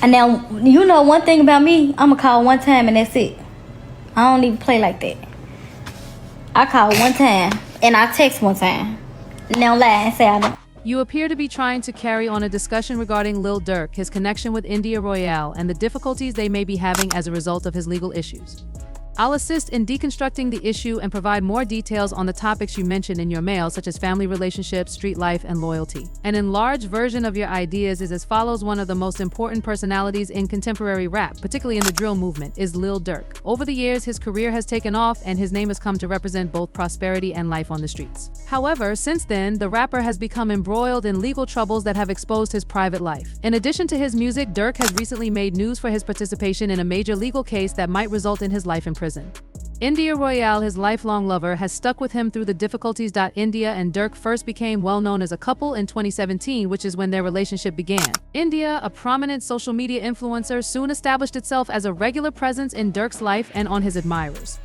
And now, you know one thing about me, I'ma call one time and that's it. I don't even play like that. I call one time and I text one time. Now lie and say I don't. You appear to be trying to carry on a discussion regarding Lil Durk, his connection with India Royale, and the difficulties they may be having as a result of his legal issues. I'll assist in deconstructing the issue and provide more details on the topics you mentioned in your mail, such as family relationships, street life, and loyalty. An enlarged version of your ideas is as follows. One of the most important personalities in contemporary rap, particularly in the drill movement, is Lil Durk. Over the years, his career has taken off and his name has come to represent both prosperity and life on the streets. However, since then, the rapper has become embroiled in legal troubles that have exposed his private life. In addition to his music, Durk has recently made news for his participation in a major legal case that might result in his life in prison. India Royale, his lifelong lover, has stuck with him through the difficulties. India and Durk first became well known as a couple in 2017, which is when their relationship began. India, a prominent social media influencer, soon established itself as a regular presence in Durk's life and on his admirers'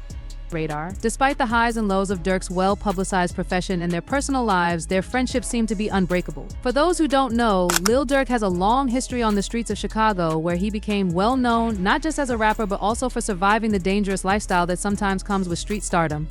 radar. Despite the highs and lows of Durk's well-publicized profession and their personal lives, their friendship seemed to be unbreakable. For those who don't know, Lil Durk has a long history on the streets of Chicago, where he became well known not just as a rapper but also for surviving the dangerous lifestyle that sometimes comes with street stardom.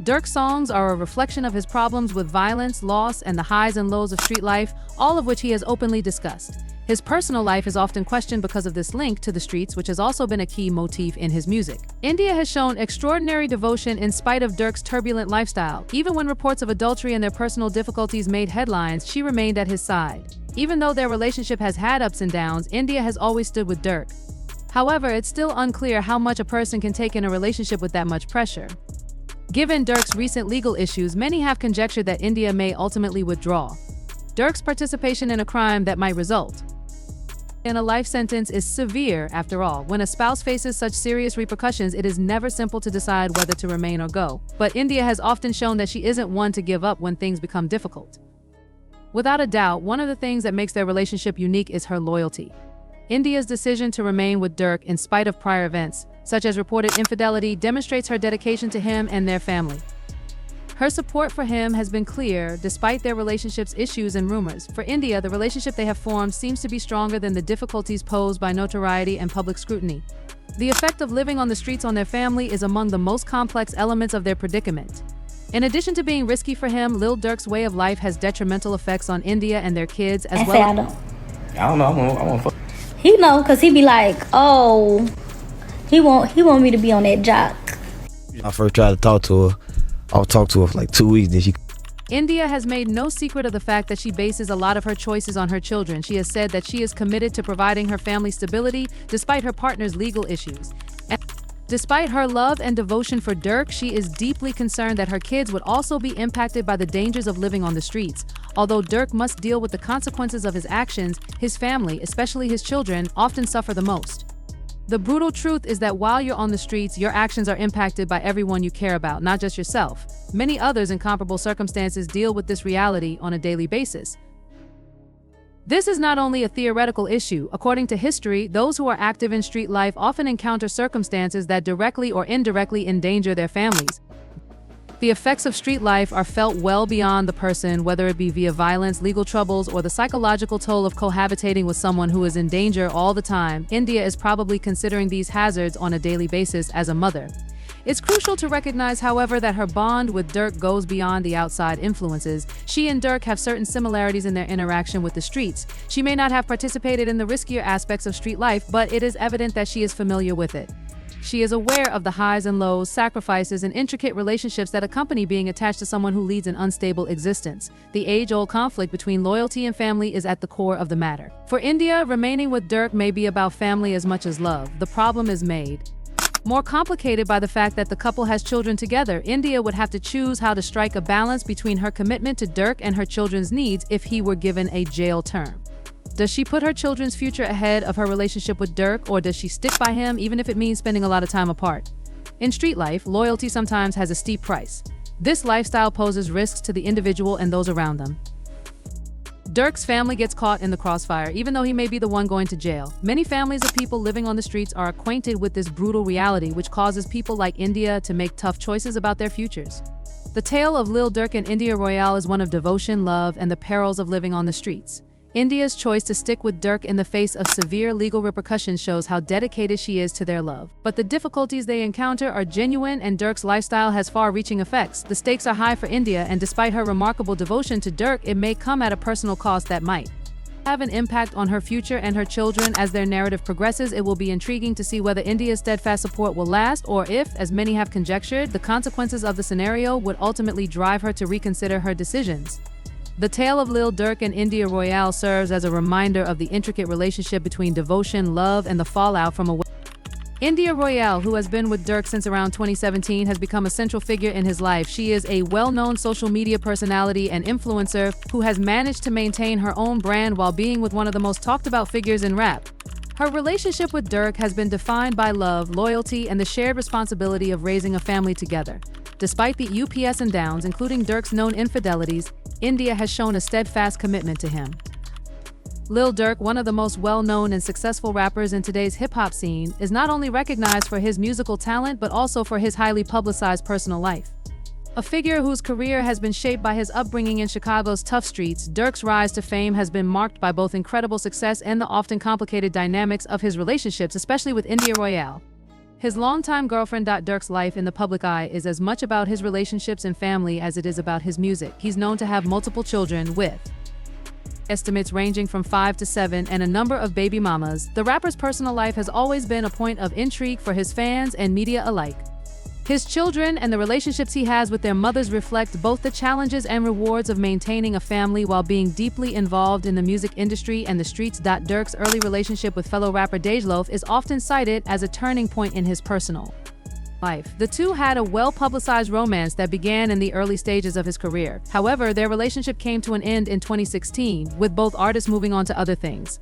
Durk's songs are a reflection of his problems with violence, loss, and the highs and lows of street life, all of which he has openly discussed. His personal life is often questioned because of this link to the streets, which has also been a key motif in his music. India has shown extraordinary devotion in spite of Durk's turbulent lifestyle. Even when reports of adultery and their personal difficulties made headlines, she remained at his side. Even though their relationship has had ups and downs, India has always stood with Durk. However, it's still unclear how much a person can take in a relationship with that much pressure. Given Durk's recent legal issues, many have conjectured that India may ultimately withdraw Durk's participation in a crime that might result in a life sentence is severe. After all, when a spouse faces such serious repercussions, it is never simple to decide whether to remain or go. But India has often shown that she isn't one to give up when things become difficult. Without a doubt, one of the things that makes their relationship unique is her loyalty. India's decision to remain with Durk in spite of prior events, such as reported infidelity, demonstrates her dedication to him and their family. Her support for him has been clear, despite their relationship's issues and rumors. For India, the relationship they have formed seems to be stronger than the difficulties posed by notoriety and public scrutiny. The effect of living on the streets on their family is among the most complex elements of their predicament. In addition to being risky for him, Lil Durk's way of life has detrimental effects on India and their kids as well. I don't know. I want fuck. He know, cause he be like, oh, he want me to be on that jock. I first tried to talk to her. I talked to her for like 2 weeks, then she... India has made no secret of the fact that she bases a lot of her choices on her children. She has said that she is committed to providing her family stability despite her partner's legal issues. And despite her love and devotion for Durk, she is deeply concerned that her kids would also be impacted by the dangers of living on the streets. Although Durk must deal with the consequences of his actions, his family, especially his children, often suffer the most. The brutal truth is that while you're on the streets, your actions are impacted by everyone you care about, not just yourself. Many others in comparable circumstances deal with this reality on a daily basis. This is not only a theoretical issue. According to history, those who are active in street life often encounter circumstances that directly or indirectly endanger their families. The effects of street life are felt well beyond the person, whether it be via violence, legal troubles, or the psychological toll of cohabitating with someone who is in danger all the time. India is probably considering these hazards on a daily basis as a mother. It's crucial to recognize, however, that her bond with Durk goes beyond the outside influences. She and Durk have certain similarities in their interaction with the streets. She may not have participated in the riskier aspects of street life, but it is evident that she is familiar with it. She is aware of the highs and lows, sacrifices, and intricate relationships that accompany being attached to someone who leads an unstable existence. The age-old conflict between loyalty and family is at the core of the matter. For India, remaining with Durk may be about family as much as love. The problem is made more complicated by the fact that the couple has children together. India would have to choose how to strike a balance between her commitment to Durk and her children's needs if he were given a jail term. Does she put her children's future ahead of her relationship with Durk, or does she stick by him even if it means spending a lot of time apart? In street life, loyalty sometimes has a steep price. This lifestyle poses risks to the individual and those around them. Durk's family gets caught in the crossfire, even though he may be the one going to jail. Many families of people living on the streets are acquainted with this brutal reality, which causes people like India to make tough choices about their futures. The tale of Lil Durk and India Royale is one of devotion, love, and the perils of living on the streets. India's choice to stick with Durk in the face of severe legal repercussions shows how dedicated she is to their love. But the difficulties they encounter are genuine, and Durk's lifestyle has far-reaching effects. The stakes are high for India, and despite her remarkable devotion to Durk, it may come at a personal cost that might have an impact on her future and her children. As their narrative progresses, it will be intriguing to see whether India's steadfast support will last, or if, as many have conjectured, the consequences of the scenario would ultimately drive her to reconsider her decisions. The tale of Lil Durk and India Royale serves as a reminder of the intricate relationship between devotion, love, and the fallout from a India Royale, who has been with Durk since around 2017, has become a central figure in his life. She is a well-known social media personality and influencer who has managed to maintain her own brand while being with one of the most talked-about figures in rap. Her relationship with Durk has been defined by love, loyalty, and the shared responsibility of raising a family together. Despite the ups and downs, including Durk's known infidelities, India has shown a steadfast commitment to him. Lil Durk, one of the most well-known and successful rappers in today's hip-hop scene, is not only recognized for his musical talent but also for his highly publicized personal life. A figure whose career has been shaped by his upbringing in Chicago's tough streets, Durk's rise to fame has been marked by both incredible success and the often complicated dynamics of his relationships, especially with India Royale. His longtime girlfriend. Durk's life in the public eye is as much about his relationships and family as it is about his music. He's known to have multiple children, with estimates ranging from 5 to 7 and a number of baby mamas. The rapper's personal life has always been a point of intrigue for his fans and media alike. His children and the relationships he has with their mothers reflect both the challenges and rewards of maintaining a family while being deeply involved in the music industry and the streets. Durk's early relationship with fellow rapper Loaf is often cited as a turning point in his personal life. The two had a well-publicized romance that began in the early stages of his career. However, their relationship came to an end in 2016, with both artists moving on to other things.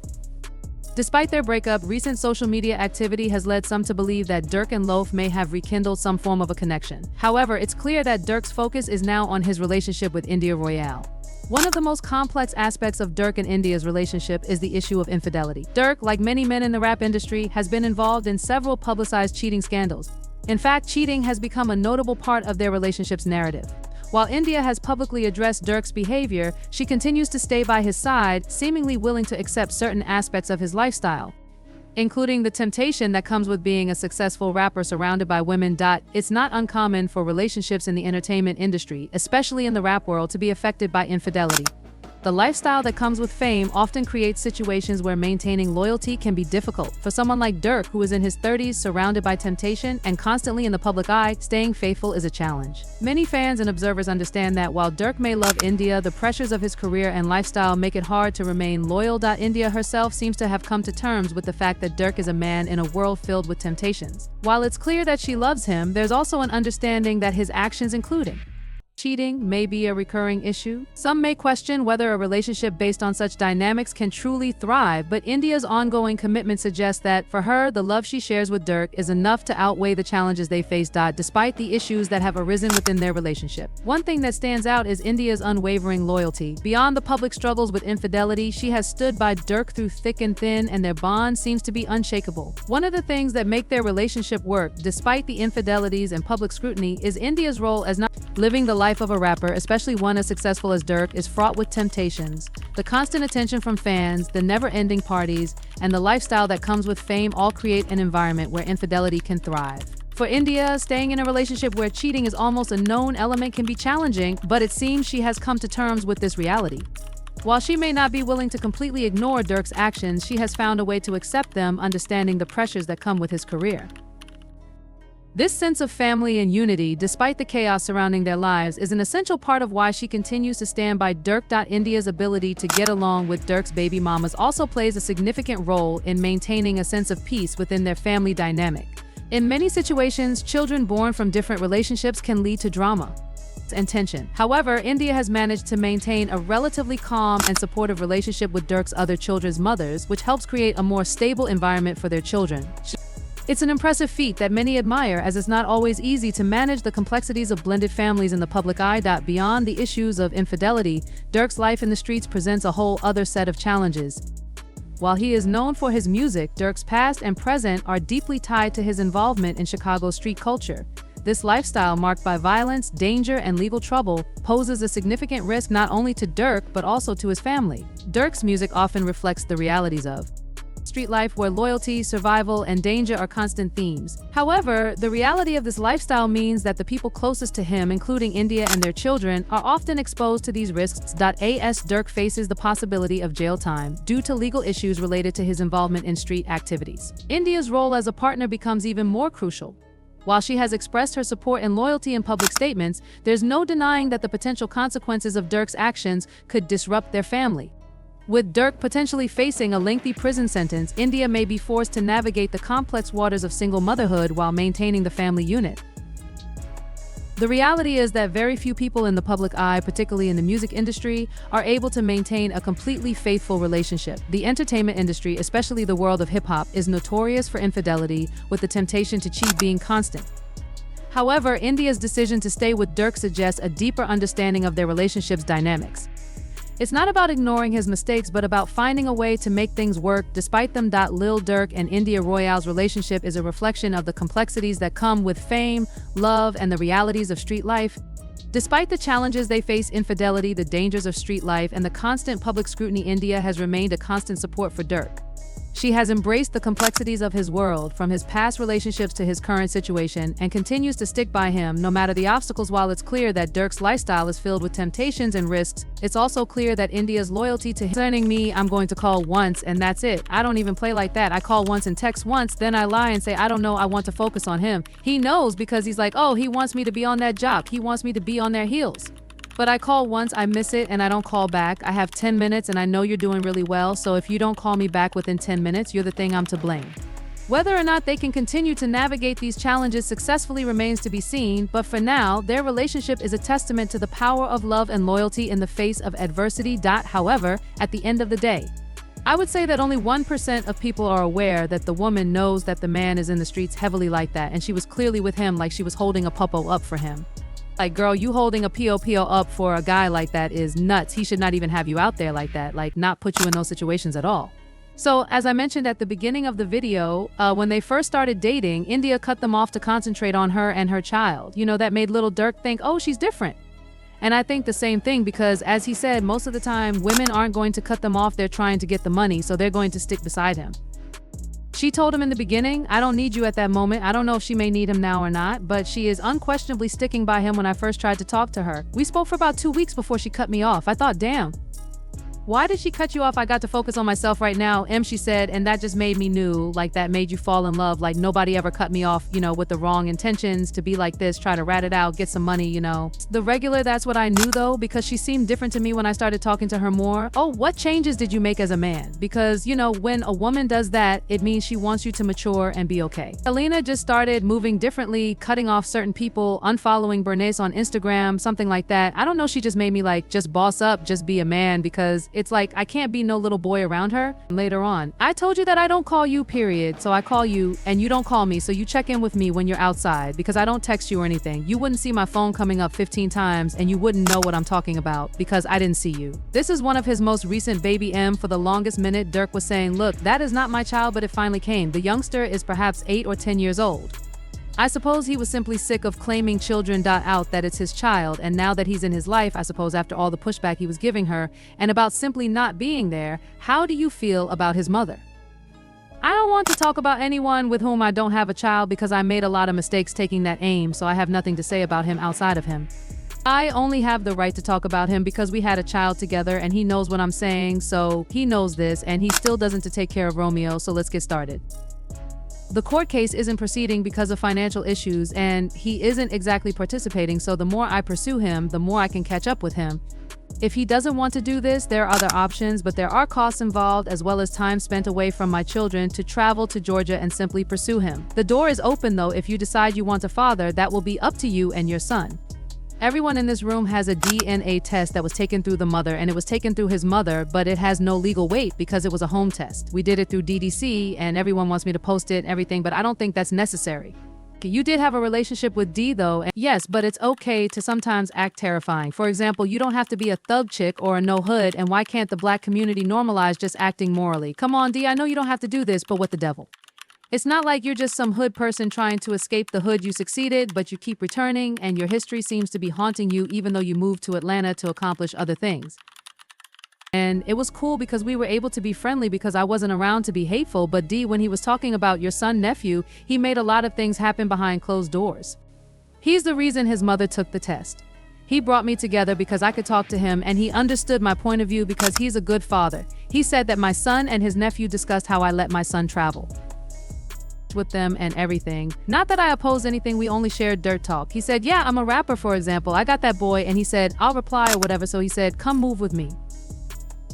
Despite their breakup, recent social media activity has led some to believe that Durk and Loaf may have rekindled some form of a connection. However, it's clear that Durk's focus is now on his relationship with India Royale. One of the most complex aspects of Durk and India's relationship is the issue of infidelity. Durk, like many men in the rap industry, has been involved in several publicized cheating scandals. In fact, cheating has become a notable part of their relationship's narrative. While India has publicly addressed Durk's behavior, she continues to stay by his side, seemingly willing to accept certain aspects of his lifestyle, including the temptation that comes with being a successful rapper surrounded by women. It's not uncommon for relationships in the entertainment industry, especially in the rap world, to be affected by infidelity. The lifestyle that comes with fame often creates situations where maintaining loyalty can be difficult. For someone like Durk, who is in his 30s, surrounded by temptation, and constantly in the public eye, staying faithful is a challenge. Many fans and observers understand that while Durk may love India, the pressures of his career and lifestyle make it hard to remain loyal. India herself seems to have come to terms with the fact that Durk is a man in a world filled with temptations. While it's clear that she loves him, there's also an understanding that his actions, including cheating, may be a recurring issue. Some may question whether a relationship based on such dynamics can truly thrive, but India's ongoing commitment suggests that, for her, the love she shares with Durk is enough to outweigh the challenges they face. Despite the issues that have arisen within their relationship, one thing that stands out is India's unwavering loyalty. Beyond the public struggles with infidelity, she has stood by Durk through thick and thin, and their bond seems to be unshakable. One of the things that make their relationship work, despite the infidelities and public scrutiny, is India's role as not living the life of a rapper, especially one as successful as Durk, is fraught with temptations. The constant attention from fans, the never-ending parties, and the lifestyle that comes with fame all create an environment where infidelity can thrive. For India, staying in a relationship where cheating is almost a known element can be challenging, but it seems she has come to terms with this reality. While she may not be willing to completely ignore Durk's actions, she has found a way to accept them, understanding the pressures that come with his career. This sense of family and unity, despite the chaos surrounding their lives, is an essential part of why she continues to stand by Durk. India's ability to get along with Durk's baby mamas also plays a significant role in maintaining a sense of peace within their family dynamic. In many situations, children born from different relationships can lead to drama and tension. However, India has managed to maintain a relatively calm and supportive relationship with Durk's other children's mothers, which helps create a more stable environment for their children. It's an impressive feat that many admire, as it's not always easy to manage the complexities of blended families in the public eye. Beyond the issues of infidelity, Durk's life in the streets presents a whole other set of challenges. While he is known for his music, Durk's past and present are deeply tied to his involvement in Chicago's street culture. This lifestyle, marked by violence, danger, and legal trouble, poses a significant risk not only to Durk but also to his family. Durk's music often reflects the realities of street life, where loyalty, survival, and danger are constant themes. However, the reality of this lifestyle means that the people closest to him, including India and their children, are often exposed to these risks. As Durk faces the possibility of jail time due to legal issues related to his involvement in street activities. India's role as a partner becomes even more crucial. While she has expressed her support and loyalty in public statements, there's no denying that the potential consequences of Durk's actions could disrupt their family. With Durk potentially facing a lengthy prison sentence, India may be forced to navigate the complex waters of single motherhood while maintaining the family unit. The reality is that very few people in the public eye, particularly in the music industry, are able to maintain a completely faithful relationship. The entertainment industry, especially the world of hip-hop, is notorious for infidelity, with the temptation to cheat being constant. However, India's decision to stay with Durk suggests a deeper understanding of their relationship's dynamics. It's not about ignoring his mistakes, but about finding a way to make things work despite them. Lil Durk and India Royale's relationship is a reflection of the complexities that come with fame, love, and the realities of street life. Despite the challenges they face, infidelity, the dangers of street life, and the constant public scrutiny, India has remained a constant support for Durk. She has embraced the complexities of his world, from his past relationships to his current situation, and continues to stick by him no matter the obstacles. While it's clear that Durk's lifestyle is filled with temptations and risks, it's also clear that India's loyalty to him. Concerning me, I'm going to call once and that's it. I don't even play like that. I call once and text once, then I lie and say, I don't know, I want to focus on him. He knows because he's like, oh, he wants me to be on that job. He wants me to be on their heels. But I call once, I miss it, and I don't call back. I have 10 minutes and I know you're doing really well, so if you don't call me back within 10 minutes, you're the thing I'm to blame. Whether or not they can continue to navigate these challenges successfully remains to be seen, but for now, their relationship is a testament to the power of love and loyalty in the face of adversity. However, at the end of the day, I would say that only 1% of people are aware that the woman knows that the man is in the streets heavily like that, and she was clearly with him like she was holding a popo up for him. Like, girl, you holding a POPO up for a guy like that is nuts. He should not even have you out there like that, like not put you in those situations at all. So, as I mentioned at the beginning of the video, when they first started dating, India cut them off to concentrate on her and her child. You know, that made Lil Durk think, oh, she's different. And I think the same thing because, as he said, most of the time, women aren't going to cut them off. They're trying to get the money, so they're going to stick beside him. She told him in the beginning, I don't need you at that moment. I don't know if she may need him now or not, but she is unquestionably sticking by him. When I first tried to talk to her, we spoke for about 2 weeks before she cut me off. I thought, damn, why did she cut you off? I got to focus on myself right now, she said, and that just made me new, like that made you fall in love. Like nobody ever cut me off, you know, with the wrong intentions to be like this, try to rat it out, get some money, you know. The regular, that's what I knew though, because she seemed different to me when I started talking to her more. Oh, what changes did you make as a man? Because, you know, when a woman does that, it means she wants you to mature and be okay. Alina just started moving differently, cutting off certain people, unfollowing Bernice on Instagram, something like that. I don't know, she just made me like, just boss up, just be a man, because it's like, I can't be no little boy around her. Later on, I told you that I don't call you, period. So I call you and you don't call me. So you check in with me when you're outside because I don't text you or anything. You wouldn't see my phone coming up 15 times and you wouldn't know what I'm talking about because I didn't see you. This is one of his most recent baby M. For the longest minute, Durk was saying, look, that is not my child, but it finally came. The youngster is perhaps 8 or 10 years old. I suppose he was simply sick of claiming children. Out that it's his child, and now that he's in his life, I suppose after all the pushback he was giving her, and about simply not being there, how do you feel about his mother? I don't want to talk about anyone with whom I don't have a child because I made a lot of mistakes taking that aim, so I have nothing to say about him outside of him. I only have the right to talk about him because we had a child together and he knows what I'm saying, so he knows this, and he still doesn't to take care of Romeo, so let's get started. The court case isn't proceeding because of financial issues, and he isn't exactly participating, so the more I pursue him, the more I can catch up with him. If he doesn't want to do this, there are other options, but there are costs involved as well as time spent away from my children to travel to Georgia and simply pursue him. The door is open though. If you decide you want a father, that will be up to you and your son. Everyone in this room has a DNA test that was taken through the mother, and it was taken through his mother, but it has no legal weight because it was a home test. We did it through DDC, and everyone wants me to post it and everything, but I don't think that's necessary. You did have a relationship with D though, and yes, but it's okay to sometimes act terrifying. For example, you don't have to be a thug chick or a no hood, and why can't the black community normalize just acting morally? Come on, D, I know you don't have to do this, but what the devil? It's not like you're just some hood person trying to escape the hood you succeeded, but you keep returning and your history seems to be haunting you even though you moved to Atlanta to accomplish other things. And it was cool because we were able to be friendly because I wasn't around to be hateful, but D, when he was talking about your son nephew, he made a lot of things happen behind closed doors. He's the reason his mother took the test. He brought me together because I could talk to him and he understood my point of view because he's a good father. He said that my son and his nephew discussed how I let my son travel with them and everything. Not that I opposed anything, we only shared dirt talk. He said, yeah, I'm a rapper, for example. I got that boy, and he said, I'll reply or whatever. So he said, come move with me.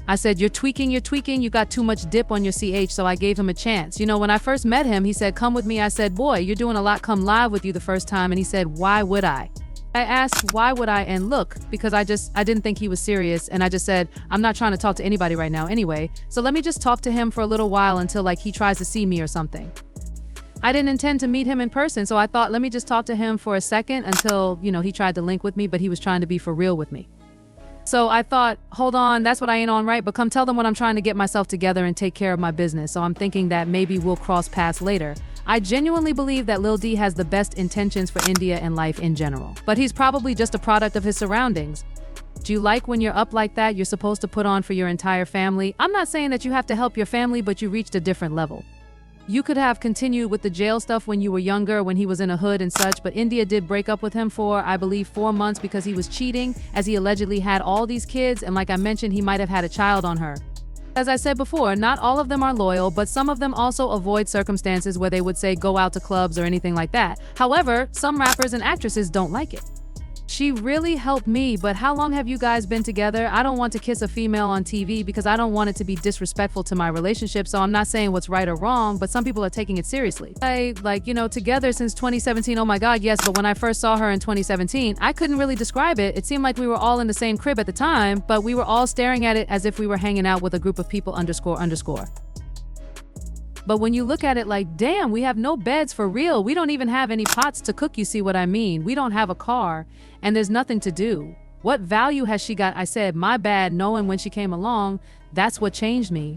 I said, you're tweaking, you got too much dip on your CH, so I gave him a chance. You know, when I first met him, he said, come with me. I said, boy, you're doing a lot, come live with you the first time. And he said, why would I? I asked, why would I? And look, because I didn't think he was serious. And I just said, I'm not trying to talk to anybody right now anyway. So let me just talk to him for a little while until like he tries to see me or something. I didn't intend to meet him in person. So I thought, let me just talk to him for a second until, you know, he tried to link with me, but he was trying to be for real with me. So I thought, hold on, that's what I ain't on, right? But come tell them when I'm trying to get myself together and take care of my business. So I'm thinking that maybe we'll cross paths later. I genuinely believe that Lil D has the best intentions for India and life in general. But he's probably just a product of his surroundings. Do you like when you're up like that, you're supposed to put on for your entire family? I'm not saying that you have to help your family, but you reached a different level. You could have continued with the jail stuff when you were younger, when he was in a hood and such, but India did break up with him for, I believe, 4 months because he was cheating, as he allegedly had all these kids, and like I mentioned, he might have had a child on her. As I said before, not all of them are loyal, but some of them also avoid circumstances where they would say go out to clubs or anything like that. However, some rappers and actresses don't like it. She really helped me, but how long have you guys been together? I don't want to kiss a female on TV because I don't want it to be disrespectful to my relationship, so I'm not saying what's right or wrong, but some people are taking it seriously. Together since 2017, oh my god, yes, but when I first saw her in 2017, I couldn't really describe it. It seemed like we were all in the same crib at the time, but we were all staring at it as if we were hanging out with a group of people __. But when you look at it like, damn, we have no beds for real. We don't even have any pots to cook, you see what I mean? We don't have a car, and there's nothing to do. What value has she got? I said, my bad, knowing when she came along, that's what changed me.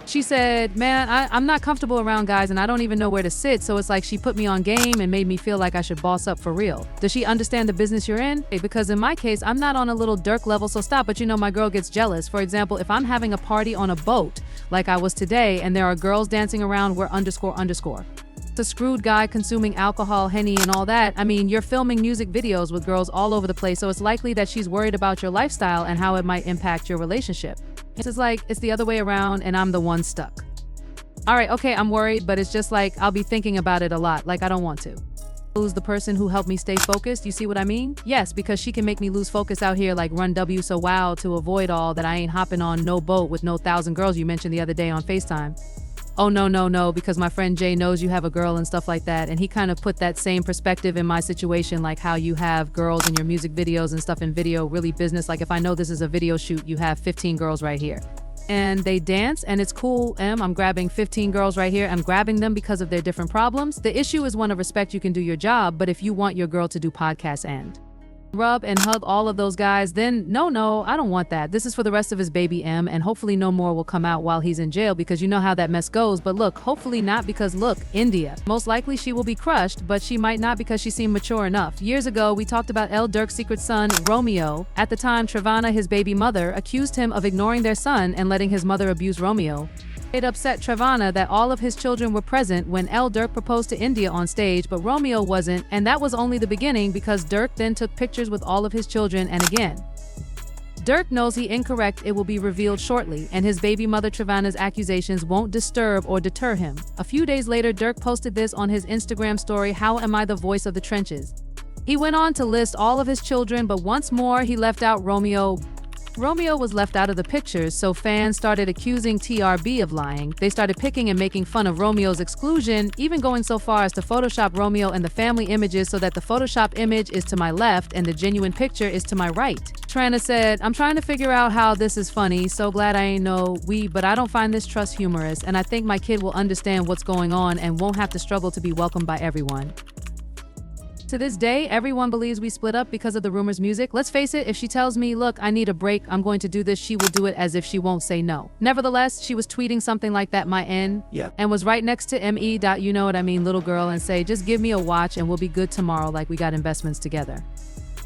She said, man, I'm not comfortable around guys and I don't even know where to sit, so it's like she put me on game and made me feel like I should boss up for real. Does she understand the business you're in? Because in my case, I'm not on a little Durk level, so stop, but you know my girl gets jealous. For example, if I'm having a party on a boat, like I was today, and there are girls dancing around, we're __. The screwed guy consuming alcohol, Henny, and all that. I mean, you're filming music videos with girls all over the place, so it's likely that she's worried about your lifestyle and how it might impact your relationship. It's like, it's the other way around and I'm the one stuck. All right, okay, I'm worried, but it's just like, I'll be thinking about it a lot, like I don't want to. Who's the person who helped me stay focused? You see what I mean? Yes, because she can make me lose focus out here like Run W so wow to avoid all that. I ain't hopping on no boat with no 1,000 girls you mentioned the other day on FaceTime. Oh no, because my friend Jay knows you have a girl and stuff like that, and he kind of put that same perspective in my situation, like how you have girls in your music videos and stuff in video, really business. Like if I know this is a video shoot, you have 15 girls right here. And they dance and it's cool. I'm grabbing 15 girls right here. I'm grabbing them because of their different problems. The issue is one of respect, you can do your job, but if you want your girl to do podcasts and rub and hug all of those guys, then no, I don't want that. This is for the rest of his baby M, and hopefully no more will come out while he's in jail, because you know how that mess goes. But look, hopefully not, because look, India. Most likely she will be crushed, but she might not because she seemed mature enough. Years ago, we talked about Lil Durk's secret son, Romeo. At the time, Trevana, his baby mother, accused him of ignoring their son and letting his mother abuse Romeo. It upset Trevana that all of his children were present when Lil Durk proposed to India on stage, but Romeo wasn't, and that was only the beginning, because Durk then took pictures with all of his children, and again, Durk knows he incorrect. It will be revealed shortly, and his baby mother Trevana's accusations won't disturb or deter him. A few days later, Durk posted this on his Instagram story: how am I the voice of the trenches? He went on to list all of his children, but once more he left out Romeo. Romeo was left out of the pictures, so fans started accusing TRB of lying. They started picking and making fun of Romeo's exclusion, even going so far as to Photoshop Romeo and the family images so that the Photoshop image is to my left and the genuine picture is to my right. Trana said, I'm trying to figure out how this is funny, so glad I ain't know but I don't find this trust humorous, and I think my kid will understand what's going on and won't have to struggle to be welcomed by everyone. To this day, everyone believes we split up because of the rumor's music. Let's face it, if she tells me, look, I need a break, I'm going to do this, she will do it as if she won't say no. Nevertheless, she was tweeting something like that, my N, and was right next to me. You know what I mean, little girl, and say, just give me a watch and we'll be good tomorrow like we got investments together.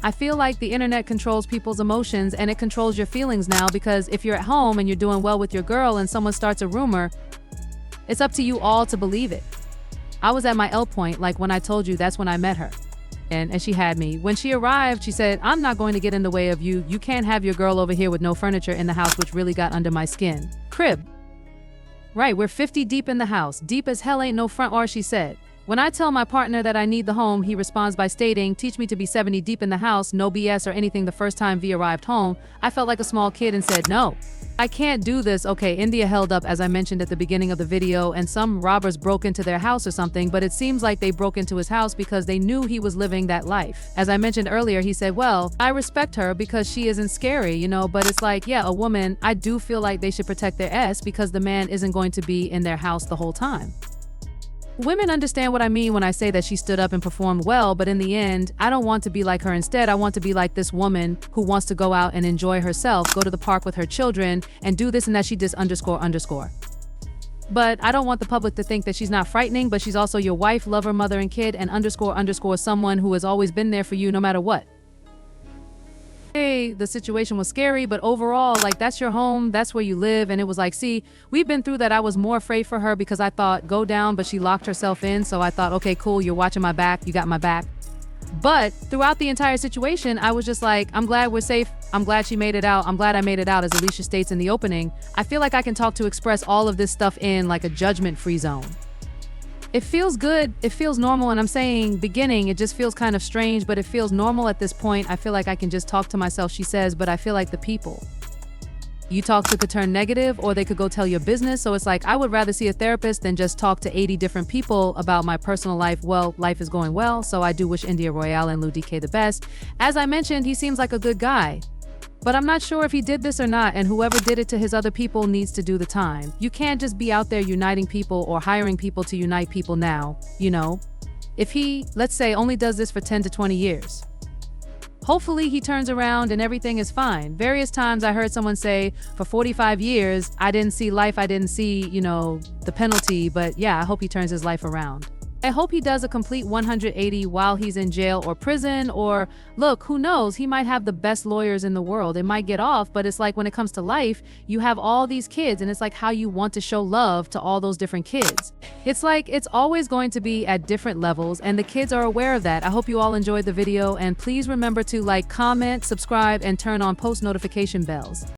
I feel like the internet controls people's emotions and it controls your feelings now, because if you're at home and you're doing well with your girl and someone starts a rumor, it's up to you all to believe it. I was at my L point, like when I told you that's when I met her. And she had me. When she arrived, she said, I'm not going to get in the way of you. You can't have your girl over here with no furniture in the house, which really got under my skin. Crib. Right, we're 50 deep in the house. Deep as hell ain't no front or, she said. When I tell my partner that I need the home, he responds by stating, teach me to be 70 deep in the house, no BS or anything. The first time V arrived home, I felt like a small kid and said, no, I can't do this. Okay, India held up, as I mentioned at the beginning of the video, and some robbers broke into their house or something, but it seems like they broke into his house because they knew he was living that life. As I mentioned earlier, he said, well, I respect her because she isn't scary, you know, but it's like, yeah, a woman, I do feel like they should protect their ass because the man isn't going to be in their house the whole time. Women understand what I mean when I say that she stood up and performed well, but in the end, I don't want to be like her. Instead, I want to be like this woman who wants to go out and enjoy herself, go to the park with her children, and do this and that. She does __. But I don't want the public to think that she's not frightening, but she's also your wife, lover, mother, and kid, and __, someone who has always been there for you no matter what. Hey, the situation was scary, but overall, like, that's your home, that's where you live. And it was like, see, we've been through that. I was more afraid for her because I thought, go down, but she locked herself in. So I thought, okay, cool, you're watching my back, you got my back. But throughout the entire situation, I was just like, I'm glad we're safe. I'm glad she made it out. I'm glad I made it out, as Alicia states in the opening. I feel like I can talk to express all of this stuff in like a judgment-free zone. It feels good, it feels normal, and I'm saying beginning, it just feels kind of strange, but it feels normal at this point. I feel like I can just talk to myself, she says, but I feel like the people you talk to could turn negative, or they could go tell your business. So it's like, I would rather see a therapist than just talk to 80 different people about my personal life. Well, life is going well, so I do wish India, Royale, and Lil DK the best. As I mentioned, he seems like a good guy. But I'm not sure if he did this or not, and whoever did it to his other people needs to do the time. You can't just be out there uniting people or hiring people to unite people now, you know? If he, let's say, only does this for 10 to 20 years. Hopefully he turns around and everything is fine. Various times I heard someone say, for 45 years, I didn't see life, I didn't see, you know, the penalty, but yeah, I hope he turns his life around. I hope he does a complete 180 while he's in jail or prison, or look, who knows, he might have the best lawyers in the world. It might get off, but it's like when it comes to life, you have all these kids and it's like how you want to show love to all those different kids. It's like it's always going to be at different levels and the kids are aware of that. I hope you all enjoyed the video and please remember to like, comment, subscribe, and turn on post notification bells.